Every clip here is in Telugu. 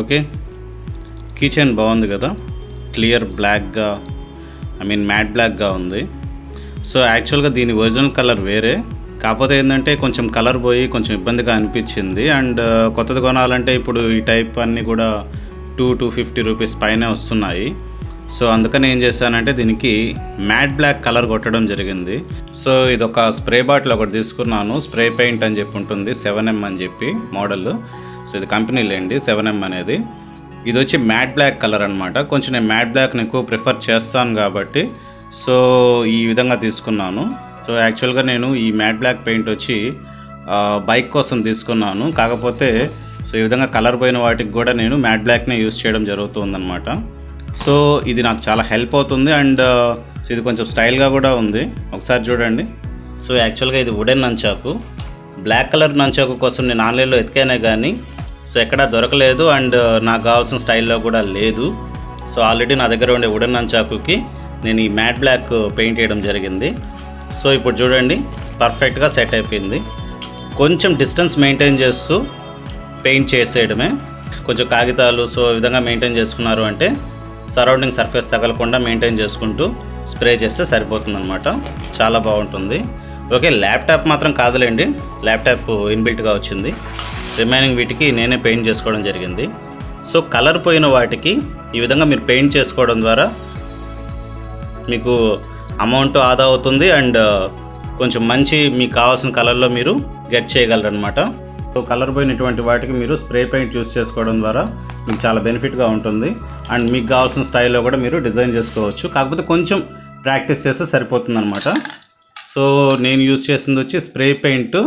ఓకే, కీ చైన్ బాగుంది కదా, క్లియర్ బ్లాక్గా మ్యాట్ బ్లాక్గా ఉంది. సో యాక్చువల్గా దీని ఒరిజినల్ కలర్ వేరే, కాకపోతే ఏంటంటే కొంచెం కలర్ పోయి కొంచెం ఇబ్బందిగా అనిపించింది. అండ్ కొత్తది కొనాలంటే ఇప్పుడు ఈ టైప్ అన్నీ కూడా 250 రూపీస్ పైనే వస్తున్నాయి. సో అందుకని ఏం చేశానంటే దీనికి మ్యాట్ బ్లాక్ కలర్ కొట్టడం జరిగింది. సో ఇది ఒక స్ప్రే బాటిల్ ఒకటి తీసుకున్నాను, స్ప్రే పెయింట్ అని చెప్పి ఉంటుంది, 7M అని చెప్పి మోడల్. సో ఇది కంపెనీ లేండి 7M అనేది. ఇది వచ్చి మ్యాట్ బ్లాక్ కలర్ అనమాట. కొంచెం నేను మ్యాట్ బ్లాక్ని ఎక్కువ ప్రిఫర్ చేస్తాను కాబట్టి సో ఈ విధంగా తీసుకున్నాను. సో యాక్చువల్గా నేను ఈ మ్యాట్ బ్లాక్ పెయింట్ వచ్చి బైక్ కోసం తీసుకున్నాను, కాకపోతే సో ఈ విధంగా కలర్ పోయిన వాటికి కూడా నేను మ్యాట్ బ్లాక్నే యూస్ చేయడం జరుగుతుందన్నమాట. సో ఇది నాకు చాలా హెల్ప్ అవుతుంది. అండ్ సో ఇది కొంచెం స్టైల్గా కూడా ఉంది, ఒకసారి చూడండి. సో యాక్చువల్గా ఇది వుడెన్ నంచాకు, బ్లాక్ కలర్ నంచాకు కోసం నేను ఆన్లైన్లో ఎతికానే కానీ సో ఎక్కడా దొరకలేదు. అండ్ నాకు కావాల్సిన స్టైల్లో కూడా లేదు. సో ఆల్రెడీ నా దగ్గర ఉండే వుడెన్ నంచాకుకి నేను ఈ మ్యాట్ బ్లాక్ పెయింట్ చేయడం జరిగింది. సో ఇప్పుడు చూడండి పర్ఫెక్ట్గా సెట్ అయిపోయింది. కొంచెం డిస్టెన్స్ మెయింటైన్ చేస్తూ పెయింట్ చేసేయడమే, కొంచెం కాగితాలు సో ఈ విధంగా మెయింటైన్ చేసుకున్నారు అంటే సరౌండింగ్ సర్ఫేస్ తగలకుండా మెయింటైన్ చేసుకుంటూ స్ప్రే చేస్తే సరిపోతుందన్నమాట. చాలా బాగుంటుంది. ఓకే, ల్యాప్టాప్ మాత్రం కాదులేండి, ల్యాప్టాప్ ఇన్బిల్ట్గా వచ్చింది. రిమైనింగ్ వీటికి నేనే పెయింట్ చేసుకోవడం జరిగింది. సో కలర్ పోయిన వాటికి ఈ విధంగా మీరు పెయింట్ చేసుకోవడం ద్వారా మీకు అమౌంట్ ఆదా అవుతుంది. అండ్ కొంచెం మంచి మీకు కావాల్సిన కలర్లో మీరు గెట్ చేయగలరనమాట. సో కలర్ పోయినటువంటి వాటికి మీరు స్ప్రే పెయింట్ యూస్ చేసుకోవడం ద్వారా మీకు చాలా బెనిఫిట్గా ఉంటుంది. అండ్ మీకు కావాల్సిన స్టైల్లో కూడా మీరు డిజైన్ చేసుకోవచ్చు, కాకపోతే కొంచెం ప్రాక్టీస్ చేస్తే సరిపోతుందన్నమాట. సో నేను యూస్ చేసింది వచ్చి spray paint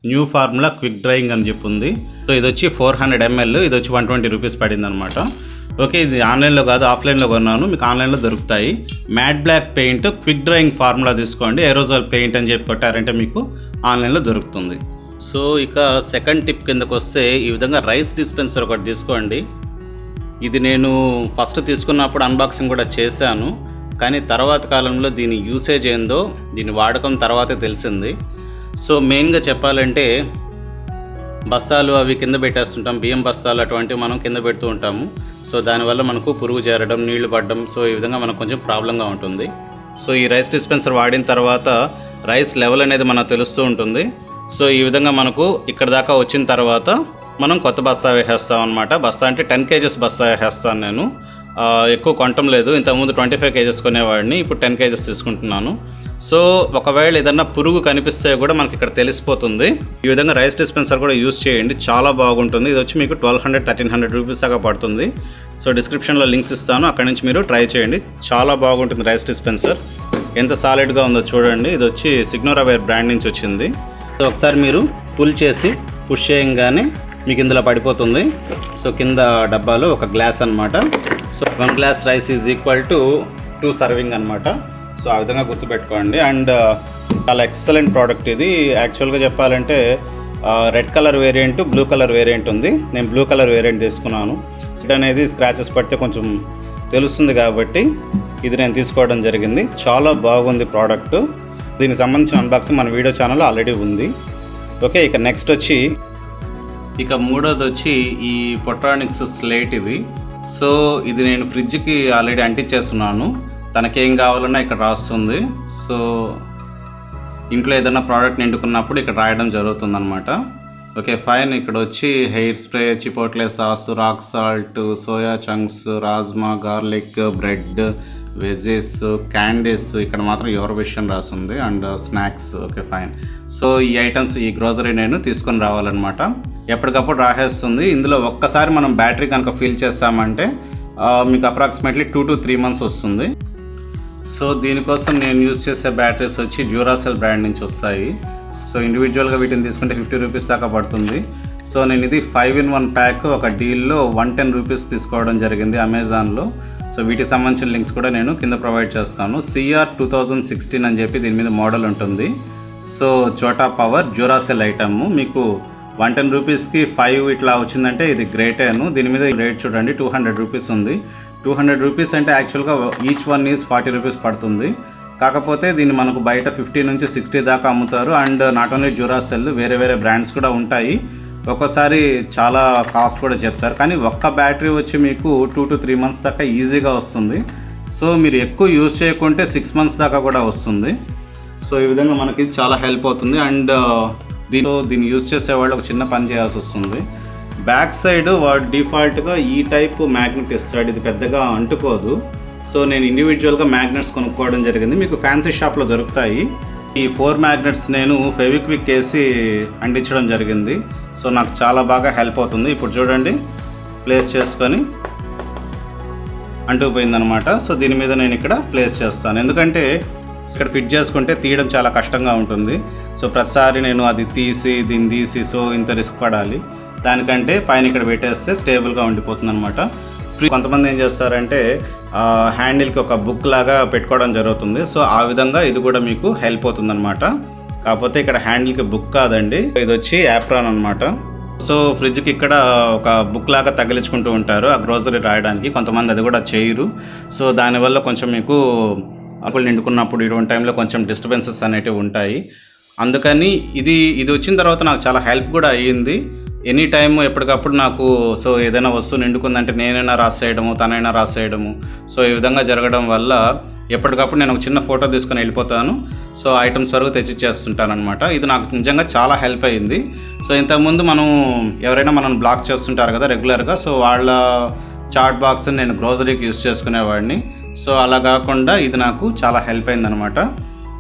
new formula quick drying అని చెప్పి ఉంది. సో ఇది వచ్చి 400 ml, ఇది వచ్చి 120 రూపీస్ పడింది అనమాట. ఓకే, ఇది ఆన్లైన్లో కాదు ఆఫ్లైన్లో కొన్నాను, మీకు ఆన్లైన్లో దొరుకుతాయి. Matte black paint quick drying formula తీసుకోండి, ఏరోజాల్ పెయింట్ అని చెప్పి కొట్టారంటే మీకు ఆన్లైన్లో దొరుకుతుంది. సో ఇక సెకండ్ టిప్ కిందకు వస్తే ఈ విధంగా రైస్ డిస్పెన్సర్ ఒకటి తీసుకోండి. ఇది నేను ఫస్ట్ తీసుకున్నప్పుడు అన్బాక్సింగ్ కూడా చేశాను, కానీ తర్వాత కాలంలో దీని యూసేజ్ ఏందో దీని వాడకం తర్వాతే తెలిసింది. సో మెయిన్గా చెప్పాలంటే బస్తాలు అవి కింద పెట్టేస్తుంటాం, బియ్యం బస్తాలు అటువంటివి మనం కింద పెడుతూ ఉంటాము. సో దానివల్ల మనకు పురుగు చేరడం, నీళ్లు పడడం, సో ఈ విధంగా మనకు కొంచెం ప్రాబ్లంగా ఉంటుంది. సో ఈ రైస్ డిస్పెన్సర్ వాడిన తర్వాత రైస్ లెవెల్ అనేది మనకు తెలుస్తూ ఉంటుంది. సో ఈ విధంగా మనకు ఇక్కడ దాకా వచ్చిన తర్వాత మనం కొత్త బస్తా వేసేస్తాం అనమాట. బస్తా అంటే 10 kgs బస్తా వేసేస్తాను నేను, ఎక్కువ కొనటం లేదు. ఇంతకుముందు 25 kgs కొనేవాడిని, ఇప్పుడు 10 kgs తీసుకుంటున్నాను. సో ఒకవేళ ఏదన్నా పురుగు కనిపిస్తే కూడా మనకి ఇక్కడ తెలిసిపోతుంది. ఈ విధంగా రైస్ డిస్పెన్సర్ కూడా యూస్ చేయండి, చాలా బాగుంటుంది. ఇది వచ్చి మీకు 1200-1300 రూపీస్ దాకా పడుతుంది. సో డిస్క్రిప్షన్లో లింక్స్ ఇస్తాను, అక్కడి నుంచి మీరు ట్రై చేయండి, చాలా బాగుంటుంది రైస్ డిస్పెన్సర్. ఎంత సాలిడ్గా ఉందో చూడండి. ఇది వచ్చి సిగ్నోరావేర్ బ్రాండ్ నుంచి వచ్చింది. సో ఒకసారి మీరు పుల్ చేసి పుష్ చేయంగానే మీకు ఇందులో పడిపోతుంది. సో కింద డబ్బాలో ఒక గ్లాస్ అనమాట. So 1 glass rice is equal to 2 serving అనమాట. సో ఆ విధంగా గుర్తుపెట్టుకోండి. అండ్ చాలా ఎక్సలెంట్ ప్రోడక్ట్ ఇది. యాక్చువల్గా చెప్పాలంటే red colour variant, blue colour variant ఉంది. నేను బ్లూ కలర్ వేరియంట్ తీసుకున్నాను. సిడ్ అనేది స్క్రాచెస్ పడితే కొంచెం తెలుస్తుంది కాబట్టి ఇది నేను తీసుకోవడం జరిగింది. చాలా బాగుంది ప్రోడక్ట్. దీనికి సంబంధించిన అన్బాక్సింగ్ మన వీడియో ఛానల్లో ఆల్రెడీ ఉంది. ఓకే, ఇక నెక్స్ట్ వచ్చి ఇక మూడోది వచ్చి ఈ పొట్రానిక్స్ స్లేట్ ఇది. సో ఇది నేను ఫ్రిడ్జ్కి ఆల్రెడీ అంటించేస్తున్నాను, తనకేం కావాలన్నా ఇక్కడ రాస్తుంది. సో ఇంట్లో ఏదైనా ప్రోడక్ట్ నిండుకున్నప్పుడు ఇక్కడ రాయడం జరుగుతుంది అనమాట. Okay fine. ఇక్కడ వచ్చి hair spray, chipotle sauce, rock salt, soya chunks, rajma, garlic, bread, veggies, candies, ఇక్కడ మాత్రం యువర్ విషయం రాస్తుంది, and snacks. Okay fine. So ఈ ఐటమ్స్, ఈ గ్రోసరీ నేను తీసుకొని రావాలన్నమాట. ఎప్పటికప్పుడు రాసేస్తుంది. ఇందులో ఒక్కసారి మనం బ్యాటరీ కనుక ఫిల్ చేస్తామంటే మీకు అప్రాక్సిమేట్లీ 2 to 3 months వస్తుంది. సో దీనికోసం నేను యూజ్ చేసే బ్యాటరీస్ వచ్చి డ్యూరాసెల్ బ్రాండ్ నుంచి వస్తాయి. సో ఇండివిజువల్గా వీటిని తీసుకుంటే 50 రూపీస్ దాకా పడుతుంది. సో నేను ఇది 5-in-1 ప్యాక్ ఒక డీల్లో 110 రూపీస్ తీసుకోవడం జరిగింది అమెజాన్లో. సో వీటికి సంబంధించిన లింక్స్ కూడా నేను కింద ప్రొవైడ్ చేస్తాను. CR 2016 అని చెప్పి దీని మీద మోడల్ ఉంటుంది. సో చోటా పవర్ డ్యూరాసెల్ ఐటమ్ మీకు 110 రూపీస్కి 5 ఇట్లా వచ్చిందంటే ఇది గ్రేటేను. దీని మీద రేట్ చూడండి 200 రూపీస్ ఉంది. 200 రూపీస్ అంటే యాక్చువల్గా ఈచ్ వన్ ఈజ్ 40 రూపీస్ పడుతుంది. కాకపోతే దీన్ని మనకు బయట 50 నుంచి 60 దాకా అమ్ముతారు. అండ్ నాట్ ఓన్లీ డ్యూరాసెల్, వేరే వేరే బ్రాండ్స్ కూడా ఉంటాయి. ఒక్కోసారి చాలా కాస్ట్ కూడా చెప్తారు, కానీ ఒక్క బ్యాటరీ వచ్చి మీకు 2 to 3 months దాకా ఈజీగా వస్తుంది. సో మీరు ఎక్కువ యూజ్ చేయకుంటే 6 months దాకా కూడా వస్తుంది. సో ఈ విధంగా మనకి చాలా హెల్ప్ అవుతుంది. అండ్ దీన్ని యూజ్ చేసేవాళ్ళు ఒక చిన్న పని చేయాల్సి వస్తుంది. బ్యాక్ సైడ్ వాడు డిఫాల్ట్గా ఈ టైప్ మ్యాగ్నెట్ ఇస్తాడు, ఇది పెద్దగా అంటుకోదు. సో నేను ఇండివిజువల్గా మ్యాగ్నెట్స్ కొనుక్కోవడం జరిగింది, మీకు ఫ్యాన్సీ షాప్లో దొరుకుతాయి. ఈ 4 మ్యాగ్నెట్స్ నేను ఫెవిక్విక్ వేసి అంటించడం జరిగింది. సో నాకు చాలా బాగా హెల్ప్ అవుతుంది. ఇప్పుడు చూడండి, ప్లేస్ చేసుకొని అంటుకుపోయిందనమాట. సో దీని మీద నేను ఇక్కడ ప్లేస్ చేస్తాను, ఎందుకంటే ఇక్కడ ఫిట్ చేసుకుంటే తీయడం చాలా కష్టంగా ఉంటుంది. సో ప్రతిసారి నేను అది తీసి దీన్ని తీసి సో ఇంత రిస్క్ పడాలి, దానికంటే పైన ఇక్కడ పెట్టేస్తే స్టేబుల్గా ఉండిపోతుంది అనమాట. కొంతమంది ఏం చేస్తారంటే హ్యాండిల్కి ఒక బుక్ లాగా పెట్టుకోవడం జరుగుతుంది. సో ఆ విధంగా ఇది కూడా మీకు హెల్ప్ అవుతుంది అనమాట. కాకపోతే ఇక్కడ హ్యాండిల్కి బుక్ కాదండి, ఇది వచ్చి యాప్రాన్ అనమాట. సో ఫ్రిడ్జ్కి ఇక్కడ ఒక బుక్ లాగా తగిలించుకుంటూ ఉంటారు ఆ గ్రోసరీ రాయడానికి, కొంతమంది అది కూడా చేయరు. సో దానివల్ల కొంచెం మీకు ఆకులు నిండుకున్నప్పుడు ఇటువంటి టైంలో కొంచెం డిస్టర్బెన్సెస్ అనేటివి ఉంటాయి. అందుకని ఇది వచ్చిన తర్వాత నాకు చాలా హెల్ప్ కూడా అయ్యింది. ఎనీ టైమ్ ఎప్పటికప్పుడు నాకు సో ఏదైనా వస్తువు నిండుకుందంటే నేనైనా రాసేయడము, తనైనా రాసేయడము. సో ఈ విధంగా జరగడం వల్ల ఎప్పటికప్పుడు నేను ఒక చిన్న ఫోటో తీసుకొని వెళ్ళిపోతాను. సో ఐటమ్స్ వరకు తెచ్చిచ్చేస్తుంటాను అనమాట. ఇది నాకు నిజంగా చాలా హెల్ప్ అయ్యింది. సో ఇంతకుముందు ఎవరైనా మనం బ్లాక్ చేస్తుంటారు కదా రెగ్యులర్గా, సో వాళ్ళ చాట్ బాక్స్ నేను గ్రోసరీకి యూజ్ చేసుకునేవాడిని. సో అలా కాకుండా ఇది నాకు చాలా హెల్ప్ అయిందనమాట.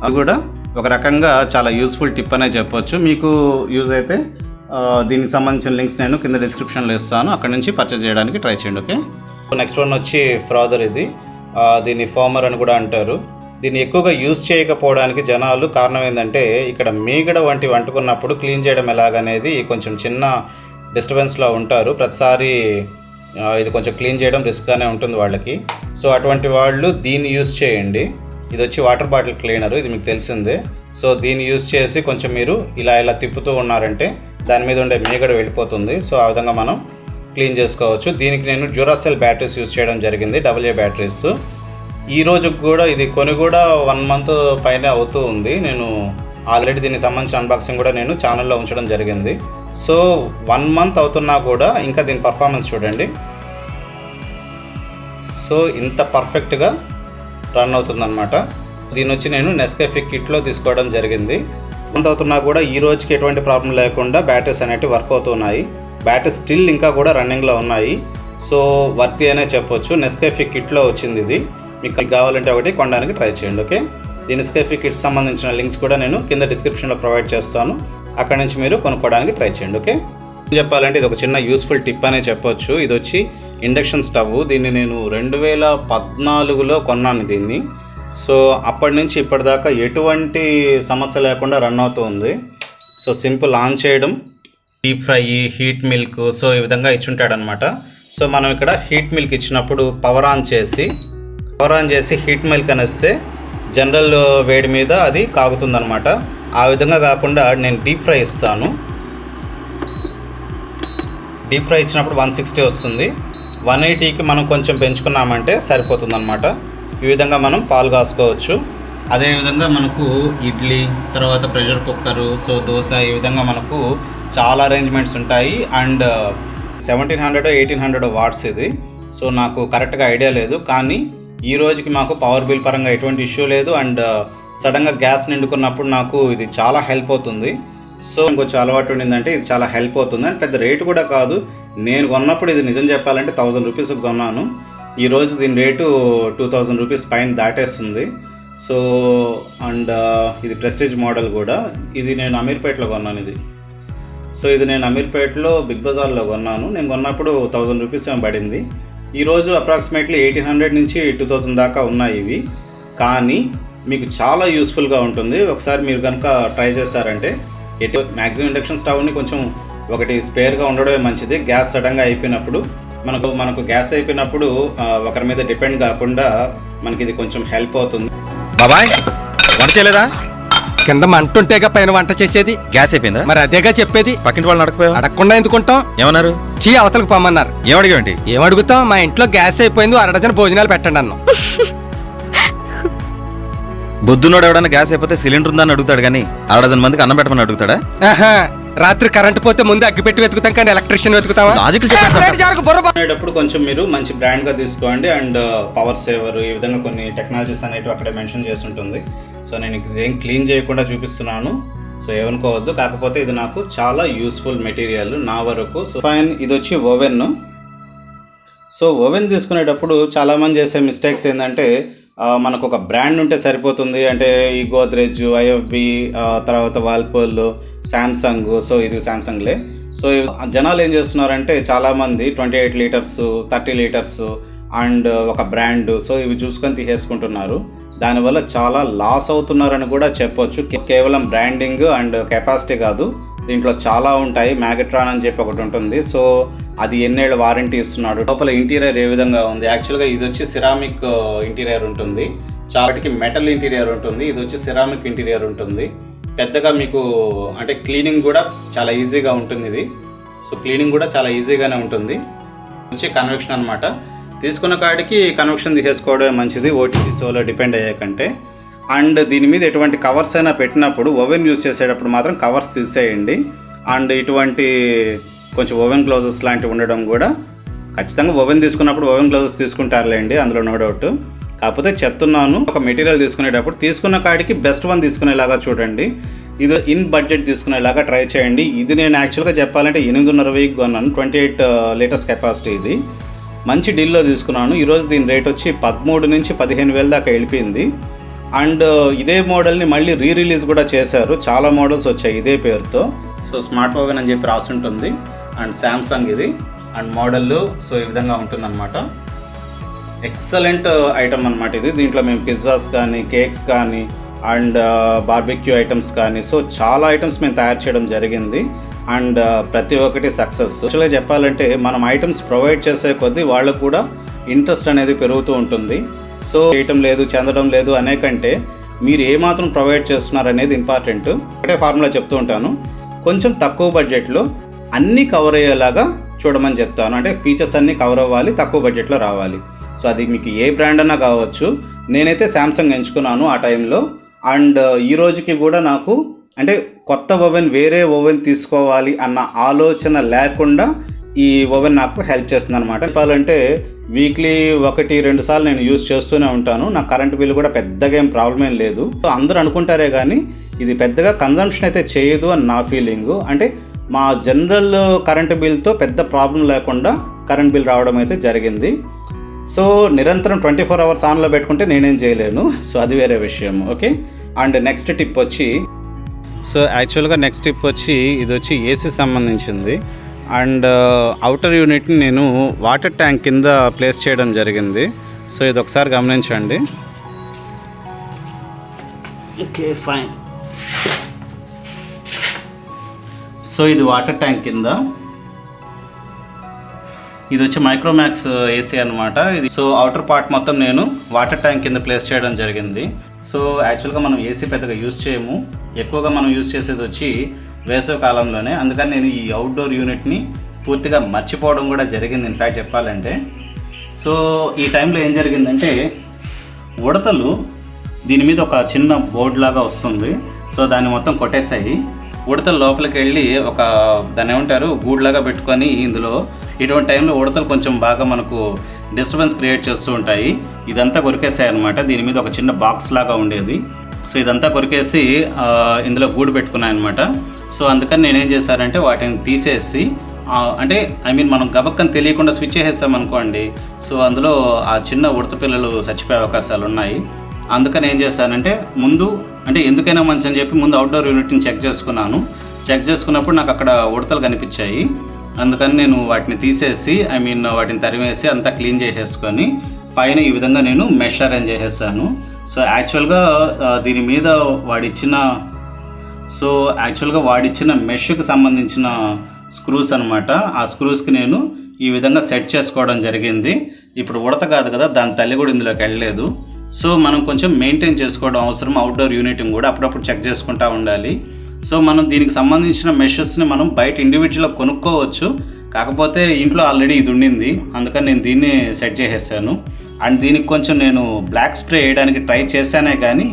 అది కూడా ఒక రకంగా చాలా యూస్ఫుల్ టిప్ అనే చెప్పొచ్చు. మీకు యూజ్ అయితే దీనికి సంబంధించిన లింక్స్ నేను కింద డిస్క్రిప్షన్లో ఇస్తాను, అక్కడ నుంచి పర్చేజ్ చేయడానికి ట్రై చేయండి. ఓకే, నెక్స్ట్ వన్ వచ్చి ఫ్రాదర్. ఇది దీన్ని ఫార్మర్ అని కూడా అంటారు. దీన్ని ఎక్కువగా యూజ్ చేయకపోవడానికి జనాలు కారణం ఏంటంటే ఇక్కడ మీగడ వంటివి అంటుకున్నప్పుడు క్లీన్ చేయడం ఎలాగనేది కొంచెం చిన్న డిస్టర్బెన్స్లో ఉంటారు. ప్రతిసారి ఇది కొంచెం క్లీన్ చేయడం రిస్క్గానే ఉంటుంది వాళ్ళకి. సో అటువంటి వాళ్ళు దీన్ని యూజ్ చేయండి. ఇది వచ్చి వాటర్ బాటిల్ క్లీనరు, ఇది మీకు తెలిసిందే. సో దీన్ని యూజ్ చేసి కొంచెం మీరు ఇలా తిప్పుతూ ఉన్నారంటే దాని మీద ఉండే మీగడ వెళ్ళిపోతుంది. సో ఆ విధంగా మనం క్లీన్ చేసుకోవచ్చు. దీనికి నేను డ్యూరాసెల్ బ్యాటరీస్ యూజ్ చేయడం జరిగింది, AA బ్యాటరీస్. ఈ రోజు కూడా ఇది కొని కూడా 1 month పైన అవుతూ ఉంది. నేను ఆల్రెడీ దీనికి సంబంధించిన అన్బాక్సింగ్ కూడా నేను ఛానల్లో ఉంచడం జరిగింది. సో 1 month అవుతున్నా కూడా ఇంకా దీని పర్ఫార్మెన్స్ చూడండి. సో ఇంత పర్ఫెక్ట్గా రన్ అవుతుందన్నమాట. దీని వచ్చి నేను నెస్కాఫే కిట్లో తీసుకోవడం జరిగింది. మంత్ అవుతున్నా కూడా ఈ రోజుకి ఎటువంటి ప్రాబ్లం లేకుండా బ్యాటరీస్ అనేటివి వర్క్ అవుతున్నాయి. బ్యాటరీ స్టిల్ ఇంకా కూడా రన్నింగ్లో ఉన్నాయి. సో వర్తి అనే చెప్పొచ్చు. నెస్కాఫే కిట్లో వచ్చింది ఇది. మీకు కావాలంటే ఒకటి కొనడానికి ట్రై చేయండి. ఓకే, ఈ నెస్కాఫే కిట్స్ సంబంధించిన లింక్స్ కూడా నేను కింద డిస్క్రిప్షన్లో ప్రొవైడ్ చేస్తాను, అక్కడ నుంచి మీరు కొనుక్కోవడానికి ట్రై చేయండి. ఓకే, చెప్పాలంటే ఇది ఒక చిన్న యూస్ఫుల్ టిప్ అనే చెప్పొచ్చు. ఇది వచ్చి ఇండక్షన్ స్టవ్. దీన్ని నేను 2014లో కొన్నాను దీన్ని. సో అప్పటి నుంచి ఇప్పటిదాకా ఎటువంటి సమస్య లేకుండా రన్ అవుతూ ఉంది. సో సింపుల్ ఆన్ చేయడం, deep fry, heat milk, so ఈ విధంగా ఇచ్చుంటాడనమాట. సో మనం ఇక్కడ హీట్ మిల్క్ ఇచ్చినప్పుడు పవర్ ఆన్ చేసి హీట్ మిల్క్ అనేస్తే జనరల్ వేడి మీద అది కాగుతుందనమాట. ఆ విధంగా కాకుండా నేను డీప్ ఫ్రై ఇస్తాను. డీప్ ఫ్రై ఇచ్చినప్పుడు 160 వస్తుంది. 180కి మనం కొంచెం పెంచుకున్నామంటే సరిపోతుందన్నమాట. ఈ విధంగా మనం పాలు కాసుకోవచ్చు. అదేవిధంగా మనకు ఇడ్లీ, తర్వాత ప్రెషర్ కుక్కరు, సో దోశ, ఈ విధంగా మనకు చాలా అరేంజ్మెంట్స్ ఉంటాయి. అండ్ 1700-1800 వాట్స్ ఇది. సో నాకు కరెక్ట్గా ఐడియా లేదు, కానీ ఈ రోజుకి మాకు పవర్ బిల్ పరంగా ఎటువంటి ఇష్యూ లేదు. అండ్ సడన్గా గ్యాస్ నిండుకున్నప్పుడు నాకు ఇది చాలా హెల్ప్ అవుతుంది. సో ఇంకొంచెం అలవాటు ఉండిందంటే ఇది చాలా హెల్ప్ అవుతుంది. అండ్ పెద్ద రేటు కూడా కాదు. నేను కొన్నప్పుడు ఇది నిజం చెప్పాలంటే 1000 రూపీస్కి కొన్నాను. ఈరోజు దీని రేటు 2000 రూపీస్ పైన దాటేస్తుంది. సో అండ్ ఇది ప్రెస్టీజ్ మోడల్ కూడా. ఇది నేను అమీర్పేటలో కొన్నాను ఇది. సో ఇది నేను అమీర్పేటలో బిగ్ బజార్లో కొన్నాను. నేను కొన్నప్పుడు 1000 రూపీస్ ఏమో పడింది. ఈరోజు అప్రాక్సిమేట్లీ 1800 నుంచి 2000 దాకా ఉన్నాయి ఇవి. కానీ మీకు చాలా యూస్ఫుల్గా ఉంటుంది. ఒకసారి మీరు కనుక ట్రై చేశారంటే మ్యాక్సిమం ఇండక్షన్ స్టవ్ని కొంచెం ఒకటి స్పేర్గా ఉండడమే మంచిది. గ్యాస్ సడన్గా అయిపోయినప్పుడు మనకు గ్యాస్ అయిపోయినప్పుడు ఒకరి మీద డిపెండ్ కాకుండా మనకి ఇది కొంచెం హెల్ప్ అవుతుంది. బాబాయ్ వంట చేయలేదా? కింద మంట ఉంటేగా పైన వంట చేసేది. గ్యాస్ అయిపోయిందా? మరి అదేగా చెప్పేది. పక్కింటి వాళ్ళు అడగపోయావు? అడగకుండా ఎందుకుంటాం? ఏమన్నారు? చీ అవతలకు పొమ్మన్నారు. ఏమడిగేంటి? ఏమడుగుతాం? మా ఇంట్లో గ్యాస్ అయిపోయింది, 1 డజన్ భోజనాలు పెట్టండి అన్నాం. బుద్ధునోడు ఎవడన్నా గ్యాస్ అయిపోతే సిలిండర్ ఉందని అడుగుతాడు, కానీ 1 డజన్ మందికి అన్నం పెట్టమని అడుగుతాడా? రాత్రి కరెంట్ పోతే ముందు అగ్గి పెట్టి వెతుకుతాం కానీ ఎలక్ట్రీషియన్ వెతుకుతావా? లాజికల్ చెప్పాను సార్. ప్లేట్ జారకు బుర్ర బా- అనేటప్పుడు కొంచెం మీరు మంచి బ్రాండ్గా తీసుకోండి అండ్ పవర్ సేవర్ ఈ విధంగా కొన్ని టెక్నాలజీస్ అనేవి అక్కడ మెన్షన్ చేసి ఉంటుంది. సో నేను ఏం క్లీన్ చేయకుండా చూపిస్తున్నాను, సో ఏమనుకోవద్దు. కాకపోతే ఇది నాకు చాలా యూస్ఫుల్ మెటీరియల్ నా వరకు. సో ఫైన్, ఇది వచ్చి ఓవెన్. సో ఓవెన్ తీసుకునేటప్పుడు చాలామంది చేసే మిస్టేక్స్ ఏంటంటే మనకు ఒక బ్రాండ్ ఉంటే సరిపోతుంది, అంటే ఈ గోద్రేజ్, ఐఎఫ్బి, తర్వాత వాల్పూల్, శాంసంగ్. సో ఇది శాంసంగ్లే. సో జనాలు ఏం చేస్తున్నారంటే చాలామంది 28 లీటర్స్, 30 లీటర్స్ అండ్ ఒక బ్రాండ్, సో ఇవి చూసుకొని తీసేసుకుంటున్నారు. దానివల్ల చాలా లాస్ అవుతున్నారని కూడా చెప్పొచ్చు. కేవలం బ్రాండింగ్ అండ్ కెపాసిటీ కాదు, దీంట్లో చాలా ఉంటాయి. మ్యాగట్రాన్ అని చెప్పి ఒకటి ఉంటుంది. సో అది ఎన్నేళ్ళ వారంటీ ఇస్తున్నాడు. లోపల ఇంటీరియర్ ఏ విధంగా ఉంది, యాక్చువల్గా ఇది వచ్చి సిరామిక్ ఇంటీరియర్ ఉంటుంది, చాలాటికి మెటల్ ఇంటీరియర్ ఉంటుంది. ఇది వచ్చి సిరామిక్ ఇంటీరియర్ ఉంటుంది. పెద్దగా మీకు అంటే క్లీనింగ్ కూడా చాలా ఈజీగా ఉంటుంది ఇది. సో క్లీనింగ్ కూడా చాలా ఈజీగానే ఉంటుంది. వచ్చి కన్వెక్షన్ అనమాట. తీసుకున్న కాడికి కన్వెక్షన్ తీసేసుకోవడమే మంచిది, ఓటీపీ సోలో డిపెండ్ అయ్యే కంటే. అండ్ దీని మీద ఎటువంటి కవర్స్ అయినా పెట్టినప్పుడు ఓవెన్ యూస్ చేసేటప్పుడు మాత్రం కవర్స్ తీసేయండి. అండ్ ఇటువంటి కొంచెం ఓవెన్ గ్లౌజెస్ లాంటివి ఉండడం కూడా ఖచ్చితంగా ఓవెన్ తీసుకున్నప్పుడు ఓవెన్ గ్లౌజెస్ తీసుకుంటారులేండి, అందులో నో డౌట్. కాకపోతే చెప్తున్నాను, ఒక మెటీరియల్ తీసుకునేటప్పుడు తీసుకున్న కాడికి బెస్ట్ వన్ తీసుకునేలాగా చూడండి. ఇది ఇన్ బడ్జెట్ తీసుకునేలాగా ట్రై చేయండి. ఇది నేను యాక్చువల్గా చెప్పాలంటే 8.5 కొన్నాను, 28 లీటర్స్ కెపాసిటీ. ఇది మంచి డీల్లో తీసుకున్నాను. ఈరోజు దీని రేట్ వచ్చి 13 నుంచి 15,000 దాకా వెళ్ళిపోయింది. అండ్ ఇదే మోడల్ని మళ్ళీ రిలీజ్ కూడా చేశారు, చాలా మోడల్స్ వచ్చాయి ఇదే పేరుతో. సో స్మార్ట్ ఓవెన్ అని చెప్పి రాసి ఉంటుంది. అండ్ శాంసంగ్ ఇది అండ్ మోడల్. సో ఈ విధంగా ఉంటుందన్నమాట. ఎక్సలెంట్ ఐటమ్ అనమాట ఇది. దీంట్లో మేము పిజ్జాస్ కానీ, కేక్స్ కానీ అండ్ బార్బిక్యూ ఐటమ్స్ కానీ, సో చాలా ఐటమ్స్ మేము తయారు చేయడం జరిగింది. అండ్ ప్రతి ఒక్కటి సక్సెస్. యాక్చువల్గా చెప్పాలంటే మనం ఐటమ్స్ ప్రొవైడ్ చేసే కొద్దీ వాళ్ళకు కూడా ఇంట్రెస్ట్ అనేది పెరుగుతూ ఉంటుంది. సో చేయటం లేదు, చెందడం లేదు అనే కంటే మీరు ఏమాత్రం ప్రొవైడ్ చేస్తున్నారు అనేది ఇంపార్టెంట్. ఒకటే ఫార్ములా చెప్తూ ఉంటాను, కొంచెం తక్కువ బడ్జెట్లో అన్నీ కవర్ అయ్యేలాగా చూడమని చెప్తాను. అంటే ఫీచర్స్ అన్నీ కవర్ అవ్వాలి, తక్కువ బడ్జెట్లో రావాలి. సో అది మీకు ఏ బ్రాండ్ అన్నా కావచ్చు. నేనైతే శాంసంగ్ ఎంచుకున్నాను ఆ టైంలో. అండ్ ఈ రోజుకి కూడా నాకు అంటే కొత్త ఓవెన్, వేరే ఓవెన్ తీసుకోవాలి అన్న ఆలోచన లేకుండా ఈ ఓవెన్ నాకు హెల్ప్ చేస్తుంది అనమాట. చెప్పాలంటే వీక్లీ 1-2 సార్లు నేను యూజ్ చేస్తూనే ఉంటాను. నా కరెంట్ బిల్ కూడా పెద్దగా ఏం ప్రాబ్లం ఏం లేదు. అందరూ అనుకుంటారే కానీ ఇది పెద్దగా కన్జంప్షన్ అయితే చేయదు అని నా ఫీలింగు. అంటే మా జనరల్ కరెంట్ బిల్తో పెద్ద ప్రాబ్లం లేకుండా కరెంట్ బిల్ రావడం అయితే జరిగింది. సో నిరంతరం 24 అవర్స్ ఆన్లో పెట్టుకుంటే నేనేం చేయలేను. సో అది వేరే విషయం. ఓకే. అండ్ నెక్స్ట్ టిప్ వచ్చి, సో యాక్చువల్గా నెక్స్ట్ టిప్ వచ్చి ఇది వచ్చి ఏసీ సంబంధించింది. అండ్ అవుటర్ యూనిట్ని నేను వాటర్ ట్యాంక్ కింద ప్లేస్ చేయడం జరిగింది. సో ఇది ఒకసారి గమనించండి. Okay fine. సో ఇది వాటర్ ట్యాంక్ కింద, ఇది వచ్చి మైక్రోమాక్స్ ఏసీ అనమాట ఇది. సో అవుటర్ పార్ట్ మొత్తం నేను వాటర్ ట్యాంక్ కింద ప్లేస్ చేయడం జరిగింది. సో యాక్చువల్గా మనం ఏసీ పెద్దగా యూజ్ చేయము, ఎక్కువగా మనం యూజ్ చేసేది వచ్చి వేసవి కాలంలోనే. అందుకని నేను ఈ అవుట్డోర్ యూనిట్ని పూర్తిగా మర్చిపోవడం కూడా జరిగింది ఇన్ఫ్యాక్ట్ చెప్పాలంటే. సో ఈ టైంలో ఏం జరిగిందంటే ఉడతలు దీని మీద ఒక చిన్న బోర్డు లాగా వస్తుంది. సో దాన్ని మొత్తం కొట్టేశాయి. ఉడతలు లోపలికి వెళ్ళి ఒక దాన్ని ఏమంటారు గూడులాగా పెట్టుకొని ఇందులో ఇటువంటి టైంలో ఉడతలు కొంచెం బాగా మనకు డిస్టర్బెన్స్ క్రియేట్ చేస్తూ ఉంటాయి. ఇదంతా కొరికేసాయి అనమాట. దీని మీద ఒక చిన్న బాక్స్ లాగా ఉండేది. సో ఇదంతా కొరికేసి ఇందులో గూడు పెట్టుకున్నాయి అనమాట. సో అందుకని నేనేం చేశానంటే వాటిని తీసేసి అంటే మనం గబక్కని తెలియకుండా స్విచ్ చేసేసాం అనుకోండి, సో అందులో ఆ చిన్న ఉడత పిల్లలు చచ్చిపోయే అవకాశాలు ఉన్నాయి. అందుకని ఏం చేశానంటే ముందు అంటే ఎందుకైనా మంచి అని చెప్పి ముందు అవుట్డోర్ యూనిట్ని చెక్ చేసుకున్నాను. చెక్ చేసుకున్నప్పుడు నాకు అక్కడ ఉడతలు కనిపించాయి. అందుకని నేను వాటిని తీసేసి వాటిని తరిమేసి అంతా క్లీన్ చేసేసుకొని పైన ఈ విధంగా నేను మెష్ అరేంజ్ చేసేసాను. సో యాక్చువల్గా దీని మీద వాడిచ్చిన మెష్కి సంబంధించిన స్క్రూస్ అనమాట. ఆ స్క్రూస్కి నేను ఈ విధంగా సెట్ చేసుకోవడం జరిగింది. ఇప్పుడు ఉడత కాదు కదా, దాని తల్లి కూడా ఇందులోకి వెళ్ళలేదు. సో మనం కొంచెం మెయింటైన్ చేసుకోవడం అవసరం. అవుట్డోర్ యూనిట్ని కూడా అప్పుడప్పుడు చెక్ చేసుకుంటూ ఉండాలి. సో మనం దీనికి సంబంధించిన మెషెస్ని మనం బయట ఇండివిజువల్గా కొనుక్కోవచ్చు. కాకపోతే ఇంట్లో ఆల్రెడీ ఇది ఉండింది, అందుకని నేను దీన్ని సెట్ చేసేసాను. అండ్ దీనికి కొంచెం నేను బ్లాక్ స్ప్రే వేయడానికి ట్రై చేశానే కానీ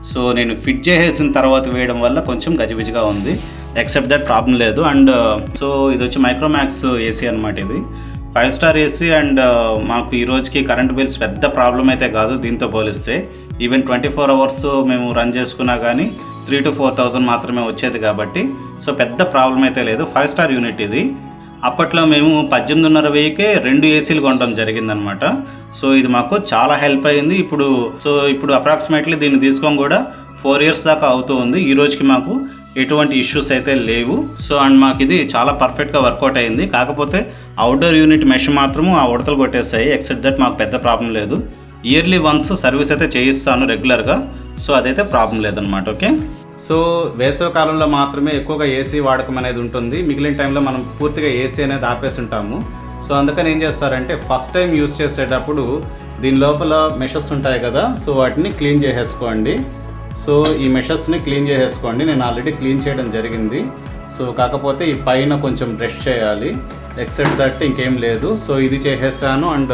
సో నేను ఫిట్ చేసేసిన తర్వాత వేయడం వల్ల కొంచెం గజిబిజిగా ఉంది. ఎక్సెప్ట్ దట్ ప్రాబ్లం లేదు. అండ్ సో ఇది వచ్చి మైక్రోమాక్స్ ఏసీ అనమాట. ఇది 5 స్టార్ ఏసీ. అండ్ మాకు ఈ రోజుకి కరెంట్ బిల్స్ పెద్ద ప్రాబ్లం అయితే కాదు దీంతో పోలిస్తే. ఈవెన్ 24 అవర్స్ మేము రన్ చేసుకున్నా కానీ 3,000 to 4,000 మాత్రమే వచ్చేది కాబట్టి సో పెద్ద ప్రాబ్లం అయితే లేదు. 5 స్టార్ యూనిట్ ఇది. అప్పట్లో మేము 18,500కే 2 ఏసీలు కొనడం జరిగిందనమాట. సో ఇది మాకు చాలా హెల్ప్ అయింది. ఇప్పుడు అప్రాక్సిమేట్లీ దీన్ని తీసుకొని కూడా 4 years దాకా అవుతూ ఉంది. ఈ రోజుకి మాకు ఎటువంటి ఇష్యూస్ అయితే లేవు. సో అండ్ మాకు ఇది చాలా పర్ఫెక్ట్గా వర్కౌట్ అయింది. కాకపోతే అవుట్డోర్ యూనిట్ మెష్ మాత్రము ఆ ఉడతలు కొట్టేస్తాయి. ఎక్సెప్ట్ దట్ మాకు పెద్ద ప్రాబ్లం లేదు. ఇయర్లీ వన్స్ సర్వీస్ అయితే చేయిస్తాను రెగ్యులర్గా. సో అదైతే ప్రాబ్లం లేదనమాట. ఓకే. సో వేసవి కాలంలో మాత్రమే ఎక్కువగా ఏసీ వాడకం అనేది ఉంటుంది. మిగిలిన టైంలో మనం పూర్తిగా ఏసీ అనేది ఆపేసి ఉంటాము. సో అందుకని ఏం చేస్తారంటే ఫస్ట్ టైం యూస్ చేసేటప్పుడు దీని లోపల మెషెస్ ఉంటాయి కదా, సో వాటిని క్లీన్ చేసేసుకోండి. సో ఈ మెషెస్ని క్లీన్ చేసేసుకోండి. నేను ఆల్రెడీ క్లీన్ చేయడం జరిగింది. సో కాకపోతే ఈ పైన కొంచెం బ్రష్ చేయాలి. ఎక్సెప్ట్ దట్ ఇంకేం లేదు. సో ఇది చేసేసాను. అండ్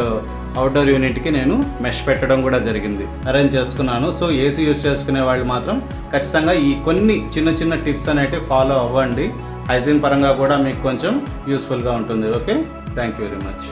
అవుట్డోర్ యూనిట్కి నేను మెష్ పెట్టడం కూడా జరిగింది, అరేంజ్ చేసుకున్నాను. సో ఏసీ యూస్ చేసుకునే వాళ్ళు మాత్రం ఖచ్చితంగా ఈ కొన్ని చిన్న చిన్న టిప్స్ అనేవి ఫాలో అవ్వండి. హైజీన్ పరంగా కూడా మీకు కొంచెం యూస్ఫుల్గా ఉంటుంది. Okay, thank you very much.